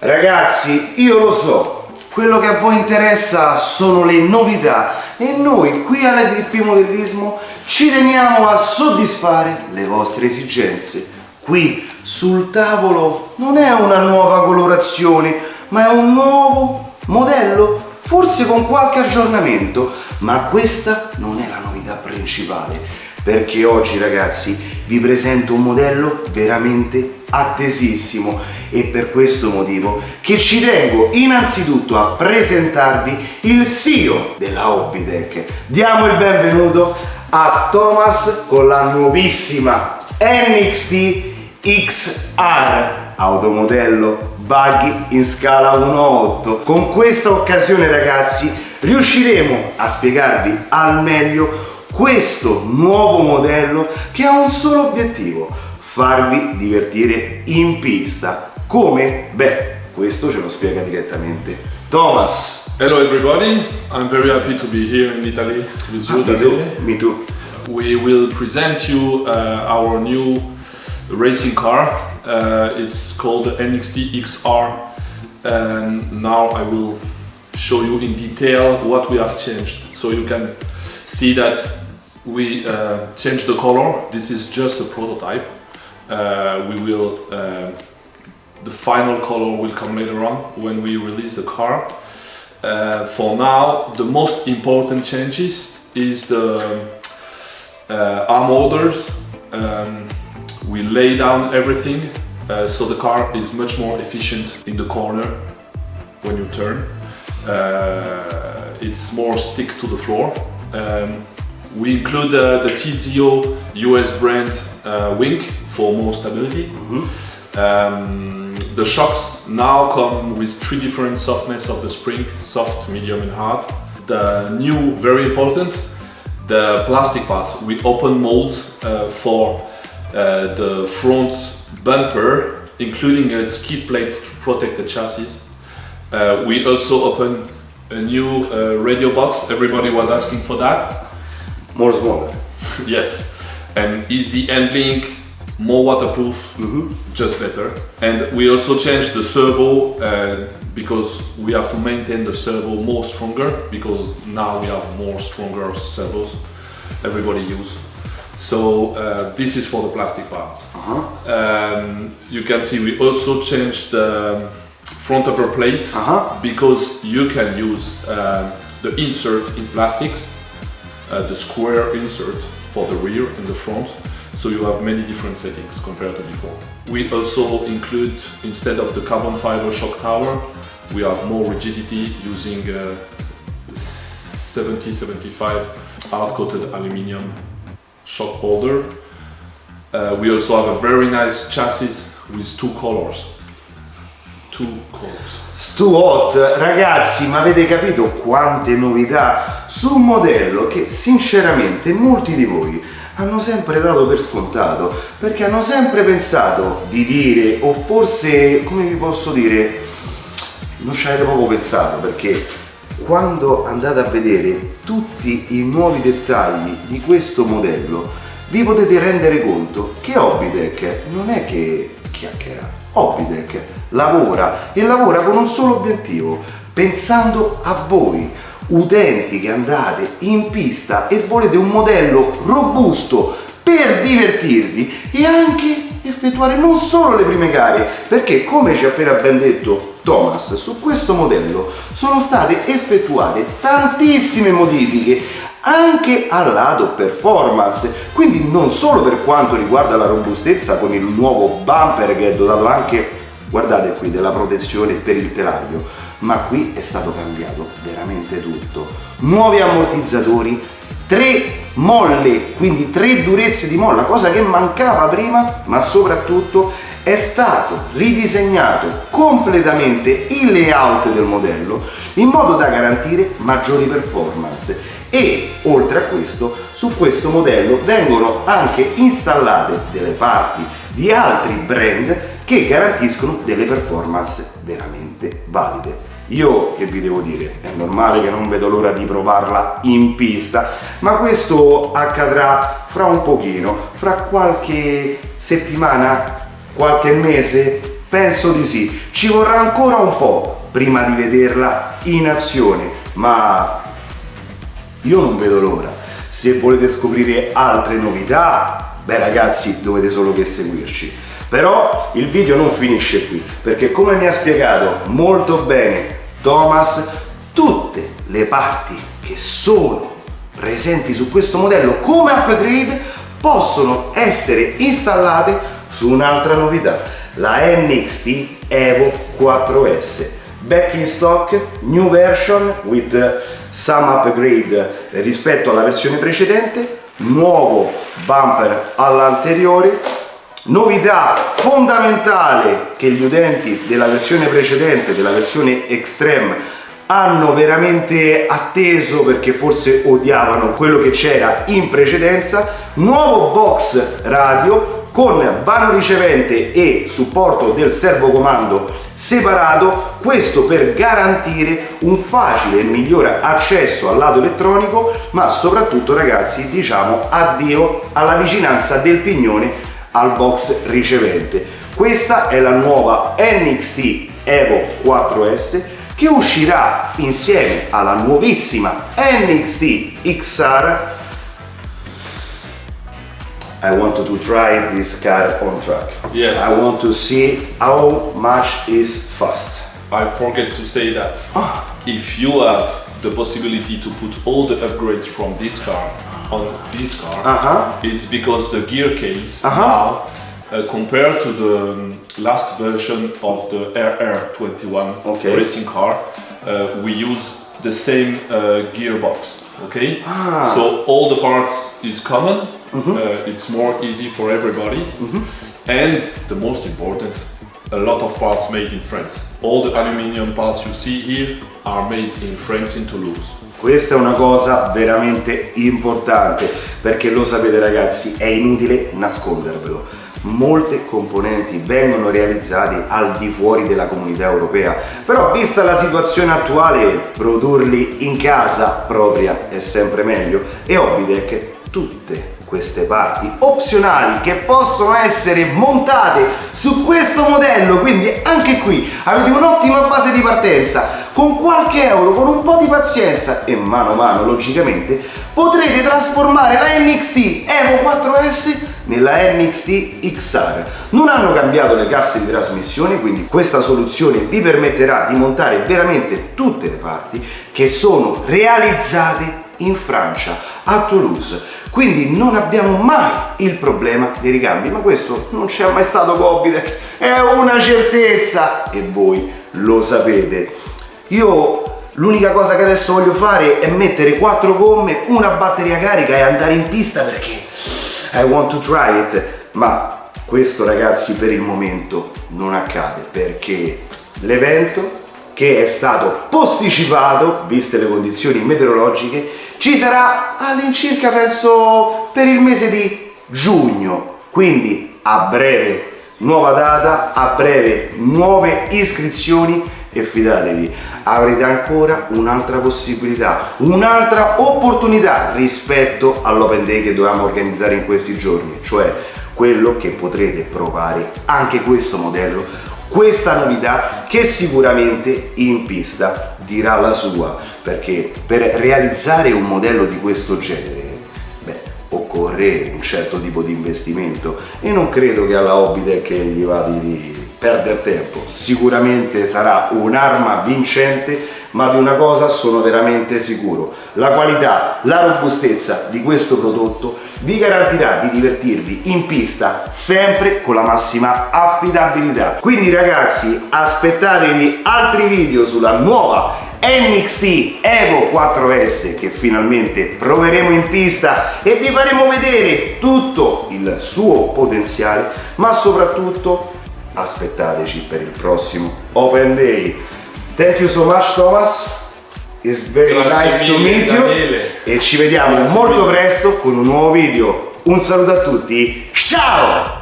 Ragazzi, io lo so, quello che a voi interessa sono le novità e noi qui all'EDP Modellismo ci teniamo a soddisfare le vostre esigenze. Qui sul tavolo non è una nuova colorazione, ma è un nuovo modello, forse con qualche aggiornamento, ma questa non è la novità principale, perché oggi ragazzi vi presento un modello veramente attesissimo e per questo motivo che ci tengo innanzitutto a presentarvi il CEO della Hobbytech. Diamo il benvenuto a Thomas con la nuovissima NXT XR, automodello buggy in scala 1/8. Con questa occasione ragazzi riusciremo a spiegarvi al meglio questo nuovo modello che ha un solo obiettivo: farvi divertire in pista. Come? Beh, questo ce lo spiega direttamente Thomas. Hello everybody, I'm very happy to be here in Italy with you today. Me too. We will present you our new racing car. It's called the NXT XR, and now I will show you in detail what we have changed. So you can see that we changed the color. This is just a prototype. The final color will come later on when we release the car. For now, the most important changes is the arm holders. We lay down everything so the car is much more efficient in the corner when you turn. It's more stick to the floor. We include the TZO US brand wing for more stability. The shocks now come with 3 different softness of the spring: soft, medium and hard. The new, very important, the plastic parts. We open molds for the front bumper, including a skid plate to protect the chassis. We also open a new radio box. Everybody was asking for that. More smaller. Yes, and easy handling, more waterproof, just better. And we also changed the servo because we have to maintain the servo more stronger, because now we have more stronger servos everybody use. So this is for the plastic parts. You can see we also changed the front upper plate because you can use the insert in plastics, the square insert for the rear and the front. So you have many different settings compared to before. We also include, instead of the carbon fiber shock tower, we have more rigidity using 70-75 hard-coated aluminium shock holder. We also have a very nice chassis with 2 colors. Stu hot, ragazzi, ma avete capito quante novità su un modello che sinceramente molti di voi hanno sempre dato per scontato, perché hanno sempre pensato di dire, o forse, come vi posso dire, non ci avete proprio pensato, perché quando andate a vedere tutti i nuovi dettagli di questo modello vi potete rendere conto che Hobbytech non è che chiacchiera. Hobbytech lavora e lavora con un solo obiettivo, pensando a voi utenti che andate in pista e volete un modello robusto per divertirvi e anche effettuare non solo le prime gare, perché come ci ha appena ben detto Thomas, su questo modello sono state effettuate tantissime modifiche anche al lato performance, quindi non solo per quanto riguarda la robustezza con il nuovo bumper che è dotato anche, guardate qui, della protezione per il telaio, ma qui è stato cambiato veramente tutto. Nuovi ammortizzatori, 3 molle, quindi 3 durezze di molla, cosa che mancava prima, ma soprattutto è stato ridisegnato completamente il layout del modello in modo da garantire maggiori performance. E oltre a questo, su questo modello vengono anche installate delle parti di altri brand che garantiscono delle performance veramente valide. Io che vi devo dire, è normale che non vedo l'ora di provarla in pista, ma questo accadrà fra un pochino, fra qualche settimana, qualche mese, Penso di sì, ci vorrà ancora un po' prima di vederla in azione, ma io non vedo l'ora. Se volete scoprire altre novità, beh ragazzi, dovete solo che seguirci. Però il video non finisce qui, perché come mi ha spiegato molto bene Thomas, tutte le parti che sono presenti su questo modello come upgrade possono essere installate su un'altra novità, la NXT Evo 4S. Back in stock, new version with some upgrade rispetto alla versione precedente, nuovo bumper all'anteriore, novità fondamentale che gli utenti della versione precedente, della versione Extreme, hanno veramente atteso perché forse odiavano quello che c'era in precedenza, nuovo box radio con vano ricevente e supporto del servocomando separato, questo per garantire un facile e migliore accesso al lato elettronico, ma soprattutto ragazzi diciamo addio alla vicinanza del pignone al box ricevente. Questa è la nuova NXT Evo 4S che uscirà insieme alla nuovissima NXT XR. I want to try this car on track. Yes. I want to see how much is fast. I forget to say that if you have the possibility to put all the upgrades from this car on this car, it's because the gear case now, compared to the last version of the RR21 racing car, we use the same gearbox. Okay, so all the parts is common. It's more easy for everybody, and the most important, a lot of parts made in France. All the aluminium parts you see here are made in France, in Toulouse. Questa è una cosa veramente importante, perché lo sapete ragazzi, è inutile nascondervelo. Molte componenti vengono realizzate al di fuori della comunità europea, però vista la situazione attuale produrli in casa propria è sempre meglio, e Hobbytech tutte queste parti opzionali che possono essere montate su questo modello, quindi anche qui avete un'ottima base di partenza. Con qualche euro, con un po' di pazienza e mano a mano logicamente potrete trasformare la NXT Evo 4S nella NXT XR. Non hanno cambiato le casse di trasmissione, quindi questa soluzione vi permetterà di montare veramente tutte le parti che sono realizzate in Francia, a Toulouse. Quindi non abbiamo mai il problema dei ricambi, ma questo non c'è mai stato con Hobbytech, è una certezza e voi lo sapete. Io l'unica cosa che adesso voglio fare è mettere 4 gomme, una batteria carica e andare in pista perché I want to try it, ma questo ragazzi per il momento non accade perché l'evento, che è stato posticipato viste le condizioni meteorologiche, ci sarà all'incirca penso per il mese di giugno, quindi a breve nuova data, a breve nuove iscrizioni e fidatevi, avrete ancora un'altra possibilità, un'altra opportunità rispetto all'Open Day che dovevamo organizzare in questi giorni, cioè quello che potrete provare anche questo modello, questa novità che sicuramente in pista dirà la sua, perché per realizzare un modello di questo genere occorre un certo tipo di investimento e non credo che alla Hobbytech gli va di perdere tempo. Sicuramente sarà un'arma vincente, ma di una cosa sono veramente sicuro: la qualità, la robustezza di questo prodotto vi garantirà di divertirvi in pista sempre con la massima affidabilità. Quindi ragazzi, aspettatevi altri video sulla nuova NXT Evo 4S che finalmente proveremo in pista e vi faremo vedere tutto il suo potenziale, ma soprattutto aspettateci per il prossimo Open Day. Thank you so much Thomas, it's very nice to meet you, e ci vediamo molto presto con un nuovo video. Un saluto a tutti, ciao!